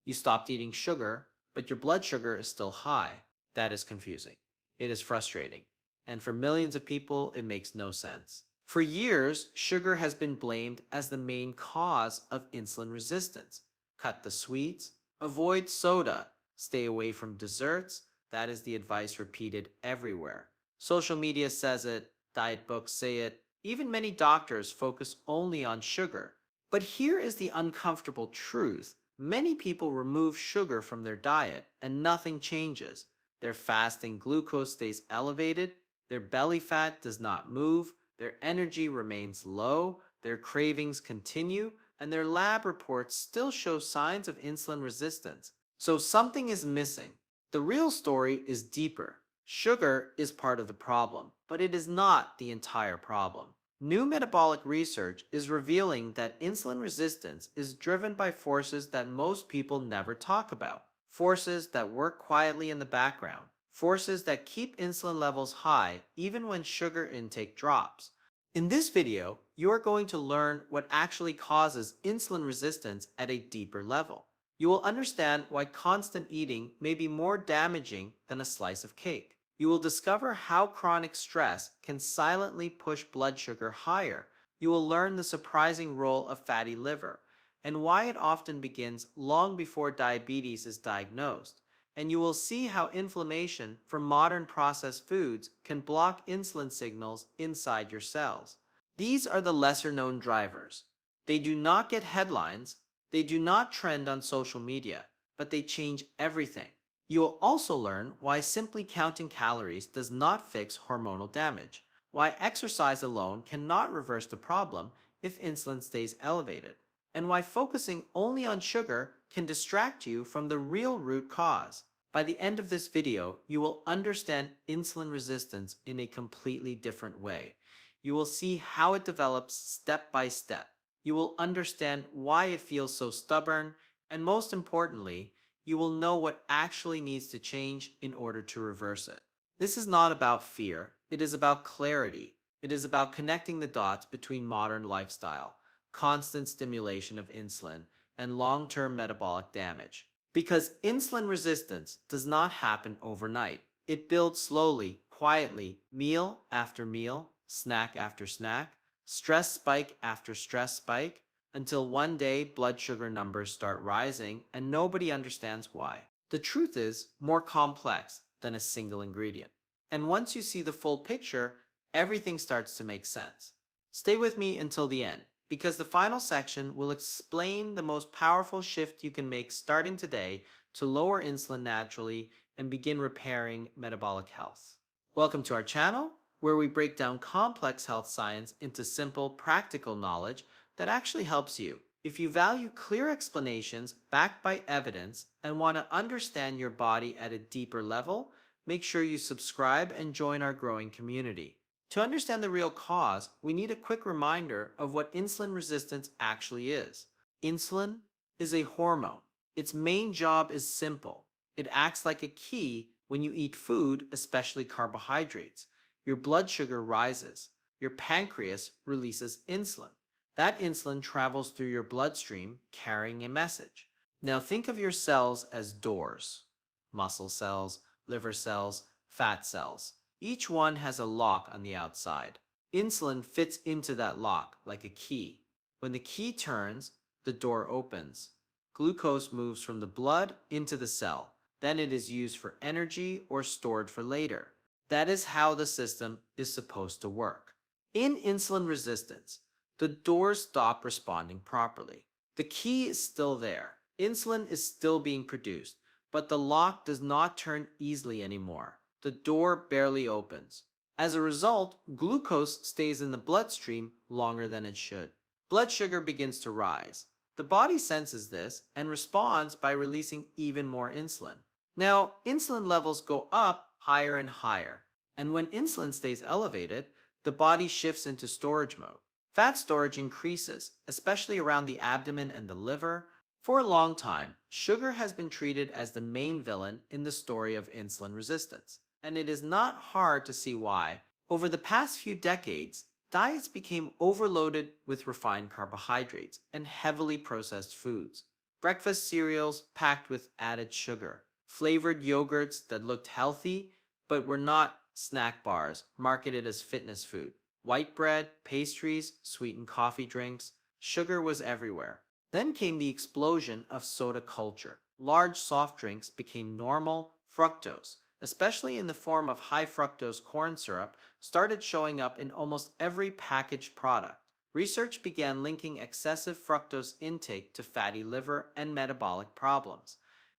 You stopped eating sugar, but your blood sugar is still high. That is confusing. It is frustrating. And for millions of people, it makes no sense. For years, sugar has been blamed as the main cause of insulin resistance. Cut the sweets, avoid soda, stay away from desserts. That is the advice repeated everywhere. Social media says it, diet books say it, even many doctors focus only on sugar. But here is the uncomfortable truth. Many people remove sugar from their diet and nothing changes. Their fasting glucose stays elevated, their belly fat does not move, their energy remains low, their cravings continue, and their lab reports still show signs of insulin resistance. So something is missing. The real story is deeper. Sugar is part of the problem, but it is not the entire problem. New metabolic research is revealing that insulin resistance is driven by forces that most people never talk about. Forces that work quietly in the background. Forces that keep insulin levels high even when sugar intake drops. In this video, you are going to learn what actually causes insulin resistance at a deeper level. You will understand why constant eating may be more damaging than a slice of cake. You will discover how chronic stress can silently push blood sugar higher. You will learn the surprising role of fatty liver and why it often begins long before diabetes is diagnosed. And you will see how inflammation from modern processed foods can block insulin signals inside your cells. These are the lesser known drivers. They do not get headlines, they do not trend on social media, but they change everything. You will also learn why simply counting calories does not fix hormonal damage, why exercise alone cannot reverse the problem if insulin stays elevated, and why focusing only on sugar can distract you from the real root cause. By the end of this video, you will understand insulin resistance in a completely different way. You will see how it develops step by step. You will understand why it feels so stubborn, and most importantly, you will know what actually needs to change in order to reverse it. This is not about fear, it is about clarity. It is about connecting the dots between modern lifestyle, constant stimulation of insulin, and long term metabolic damage. Because insulin resistance does not happen overnight. It builds slowly, quietly, meal after meal, snack after snack, stress spike after stress spike, until one day blood sugar numbers start rising and nobody understands why. The truth is more complex than a single ingredient. And once you see the full picture, everything starts to make sense. Stay with me until the end, because the final section will explain the most powerful shift you can make starting today to lower insulin naturally and begin repairing metabolic health. Welcome to our channel, where we break down complex health science into simple, practical knowledge that actually helps you. If you value clear explanations backed by evidence and want to understand your body at a deeper level, make sure you subscribe and join our growing community. To understand the real cause, we need a quick reminder of what insulin resistance actually is. Insulin is a hormone. Its main job is simple. It acts like a key when you eat food, especially carbohydrates. Your blood sugar rises. Your pancreas releases insulin. That insulin travels through your bloodstream carrying a message. Now think of your cells as doors: muscle cells, liver cells, fat cells. Each one has a lock on the outside. Insulin fits into that lock like a key. When the key turns, the door opens. Glucose moves from the blood into the cell. Then it is used for energy or stored for later. That is how the system is supposed to work. In insulin resistance, the doors stop responding properly. The key is still there. Insulin is still being produced, but the lock does not turn easily anymore. The door barely opens. As a result, glucose stays in the bloodstream longer than it should. Blood sugar begins to rise. The body senses this and responds by releasing even more insulin. Now, insulin levels go up higher and higher, and when insulin stays elevated, the body shifts into storage mode. Fat storage increases, especially around the abdomen and the liver. For a long time, sugar has been treated as the main villain in the story of insulin resistance, and it is not hard to see why. Over the past few decades, diets became overloaded with refined carbohydrates and heavily processed foods. Breakfast cereals packed with added sugar, flavored yogurts that looked healthy but were not snack bars marketed as fitness food, white bread, pastries, sweetened coffee drinks. Sugar was everywhere. Then came the explosion of soda culture. Large soft drinks became normal. Fructose, especially in the form of high fructose corn syrup, started showing up in almost every packaged product. Research began linking excessive fructose intake to fatty liver and metabolic problems.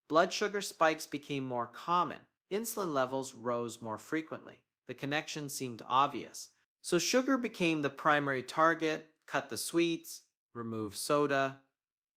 Blood sugar spikes became more common. Insulin levels rose more frequently. The connection seemed obvious. So sugar became the primary target. Cut the sweets, remove soda,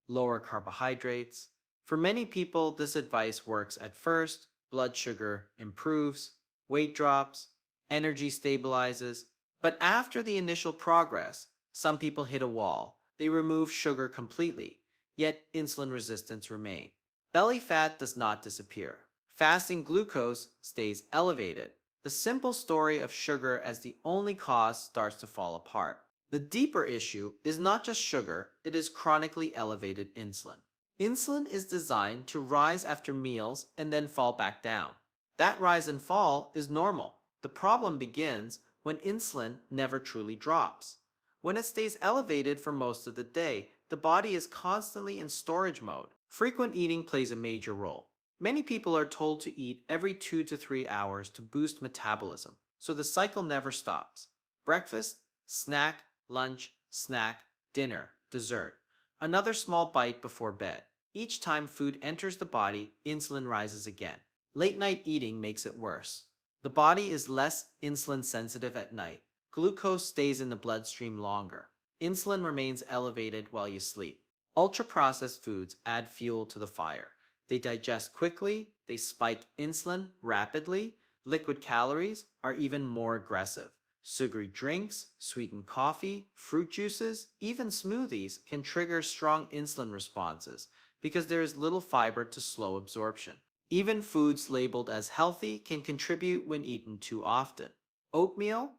lower carbohydrates. For many people, this advice works at first. Blood sugar improves, weight drops, energy stabilizes. But after the initial progress, some people hit a wall. They remove sugar completely, yet insulin resistance remains. Belly fat does not disappear. Fasting glucose stays elevated. The simple story of sugar as the only cause starts to fall apart. The deeper issue is not just sugar, it is chronically elevated insulin. Insulin is designed to rise after meals and then fall back down. That rise and fall is normal. The problem begins when insulin never truly drops. When it stays elevated for most of the day, the body is constantly in storage mode. Frequent eating plays a major role. Many people are told to eat every 2 to 3 hours to boost metabolism, so the cycle never stops. Breakfast, snack, lunch, snack, dinner, dessert. Another small bite before bed. Each time food enters the body, insulin rises again. Late night eating makes it worse. The body is less insulin sensitive at night. Glucose stays in the bloodstream longer. Insulin remains elevated while you sleep. Ultra processed foods add fuel to the fire. They digest quickly, they spike insulin rapidly. Liquid calories are even more aggressive. Sugary drinks, sweetened coffee, fruit juices, even smoothies can trigger strong insulin responses because there is little fiber to slow absorption. Even foods labeled as healthy can contribute when eaten too often. Oatmeal,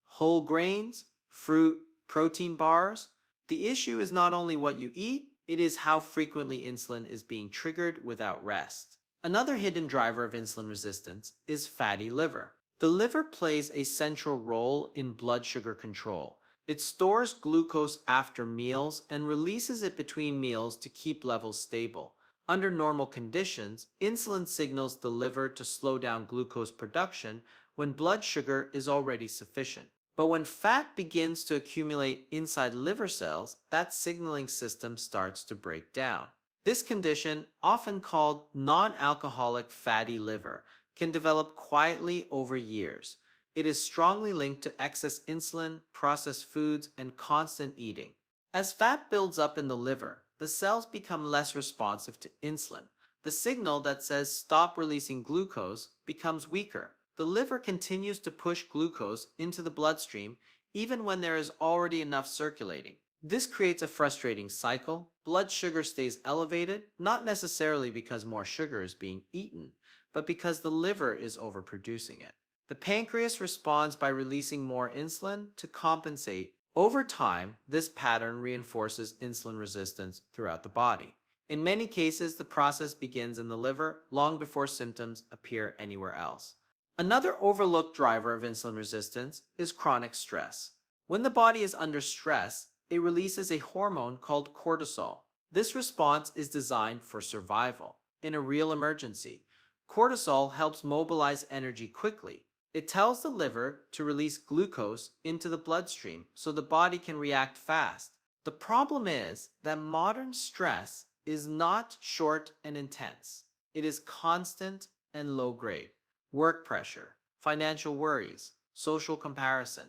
whole grains, fruit, protein bars. The issue is not only what you eat, it is how frequently insulin is being triggered without rest. Another hidden driver of insulin resistance is fatty liver. The liver plays a central role in blood sugar control. It stores glucose after meals and releases it between meals to keep levels stable. Under normal conditions, insulin signals the liver to slow down glucose production when blood sugar is already sufficient. But when fat begins to accumulate inside liver cells, that signaling system starts to break down. This condition, often called non-alcoholic fatty liver, can develop quietly over years. It is strongly linked to excess insulin, processed foods, and constant eating. As fat builds up in the liver, the cells become less responsive to insulin. The signal that says stop releasing glucose becomes weaker. The liver continues to push glucose into the bloodstream even when there is already enough circulating. This creates a frustrating cycle. Blood sugar stays elevated, not necessarily because more sugar is being eaten, but because the liver is overproducing it. The pancreas responds by releasing more insulin to compensate. Over time, this pattern reinforces insulin resistance throughout the body. In many cases, the process begins in the liver long before symptoms appear anywhere else. Another overlooked driver of insulin resistance is chronic stress. When the body is under stress, it releases a hormone called cortisol. This response is designed for survival. In a real emergency, cortisol helps mobilize energy quickly. It tells the liver to release glucose into the bloodstream so the body can react fast. The problem is that modern stress is not short and intense. It is constant and low grade. Work pressure, financial worries, social comparison,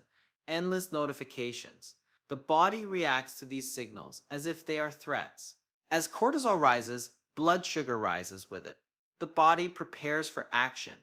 endless notifications. The body reacts to these signals as if they are threats. As cortisol rises, blood sugar rises with it. The body prepares for action.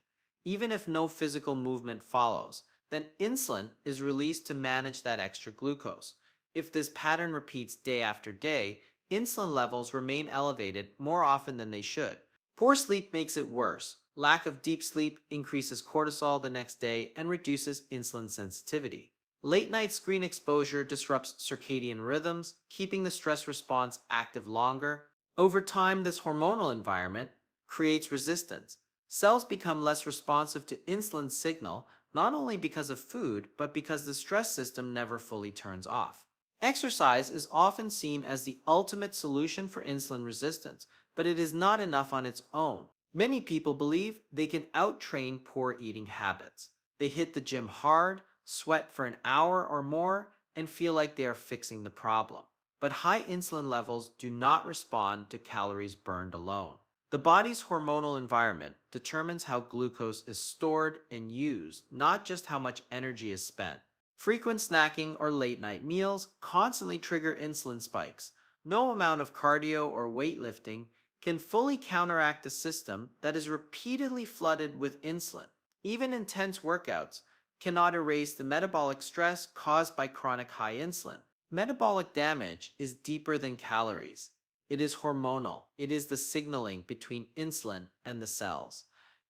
Even if no physical movement follows, then insulin is released to manage that extra glucose. If this pattern repeats day after day, insulin levels remain elevated more often than they should. Poor sleep makes it worse. Lack of deep sleep increases cortisol the next day and reduces insulin sensitivity. Late night screen exposure disrupts circadian rhythms, keeping the stress response active longer. Over time, this hormonal environment creates resistance. Cells become less responsive to insulin's signal, not only because of food, but because the stress system never fully turns off. Exercise is often seen as the ultimate solution for insulin resistance, but it is not enough on its own. Many people believe they can outtrain poor eating habits. They hit the gym hard, sweat for an hour or more, and feel like they are fixing the problem. But high insulin levels do not respond to calories burned alone. The body's hormonal environment determines how glucose is stored and used, not just how much energy is spent. Frequent snacking or late night meals constantly trigger insulin spikes. No amount of cardio or weightlifting can fully counteract a system that is repeatedly flooded with insulin. Even intense workouts cannot erase the metabolic stress caused by chronic high insulin. Metabolic damage is deeper than calories. It is hormonal. It is the signaling between insulin and the cells.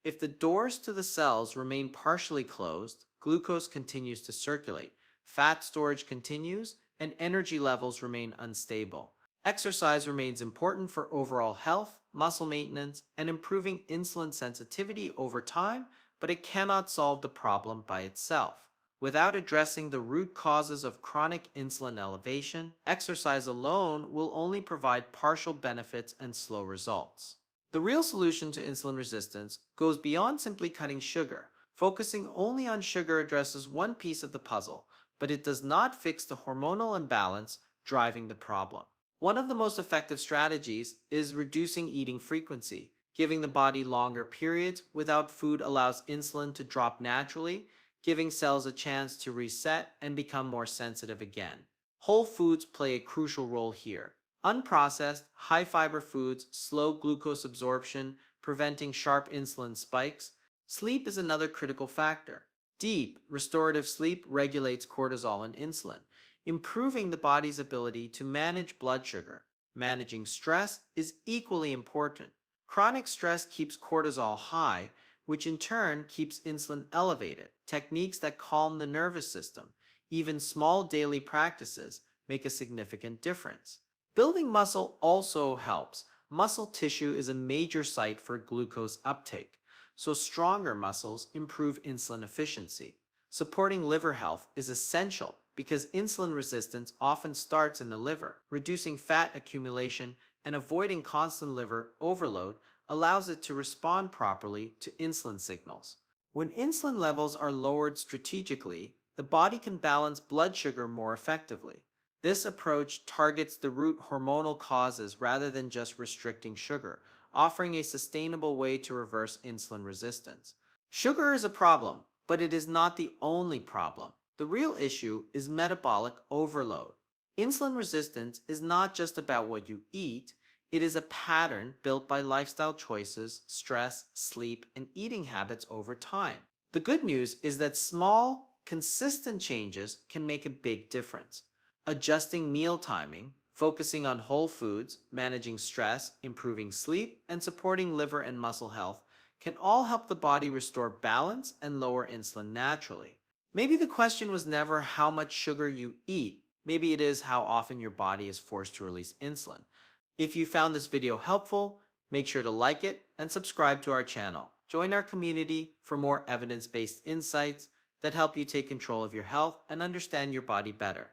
If the doors to the cells remain partially closed, glucose continues to circulate, fat storage continues, and energy levels remain unstable. Exercise remains important for overall health, muscle maintenance, and improving insulin sensitivity over time, but it cannot solve the problem by itself. Without addressing the root causes of chronic insulin elevation, exercise alone will only provide partial benefits and slow results. The real solution to insulin resistance goes beyond simply cutting sugar. Focusing only on sugar addresses one piece of the puzzle, but it does not fix the hormonal imbalance driving the problem. One of the most effective strategies is reducing eating frequency. Giving the body longer periods without food allows insulin to drop naturally, giving cells a chance to reset and become more sensitive again. Whole foods play a crucial role here. Unprocessed, high fiber foods slow glucose absorption, preventing sharp insulin spikes. Sleep is another critical factor. Deep, restorative sleep regulates cortisol and insulin, improving the body's ability to manage blood sugar. Managing stress is equally important. Chronic stress keeps cortisol high, which in turn keeps insulin elevated. Techniques that calm the nervous system, even small daily practices, make a significant difference. Building muscle also helps. Muscle tissue is a major site for glucose uptake, so stronger muscles improve insulin efficiency. Supporting liver health is essential because insulin resistance often starts in the liver. Reducing fat accumulation and avoiding constant liver overload allows it to respond properly to insulin signals. When insulin levels are lowered strategically, the body can balance blood sugar more effectively. This approach targets the root hormonal causes rather than just restricting sugar, offering a sustainable way to reverse insulin resistance. Sugar is a problem, but it is not the only problem. The real issue is metabolic overload. Insulin resistance is not just about what you eat, it is a pattern built by lifestyle choices, stress, sleep, and eating habits over time. The good news is that small, consistent changes can make a big difference. Adjusting meal timing, focusing on whole foods, managing stress, improving sleep, and supporting liver and muscle health can all help the body restore balance and lower insulin naturally. Maybe the question was never how much sugar you eat. Maybe it is how often your body is forced to release insulin. If you found this video helpful, make sure to like it and subscribe to our channel. Join our community for more evidence-based insights that help you take control of your health and understand your body better.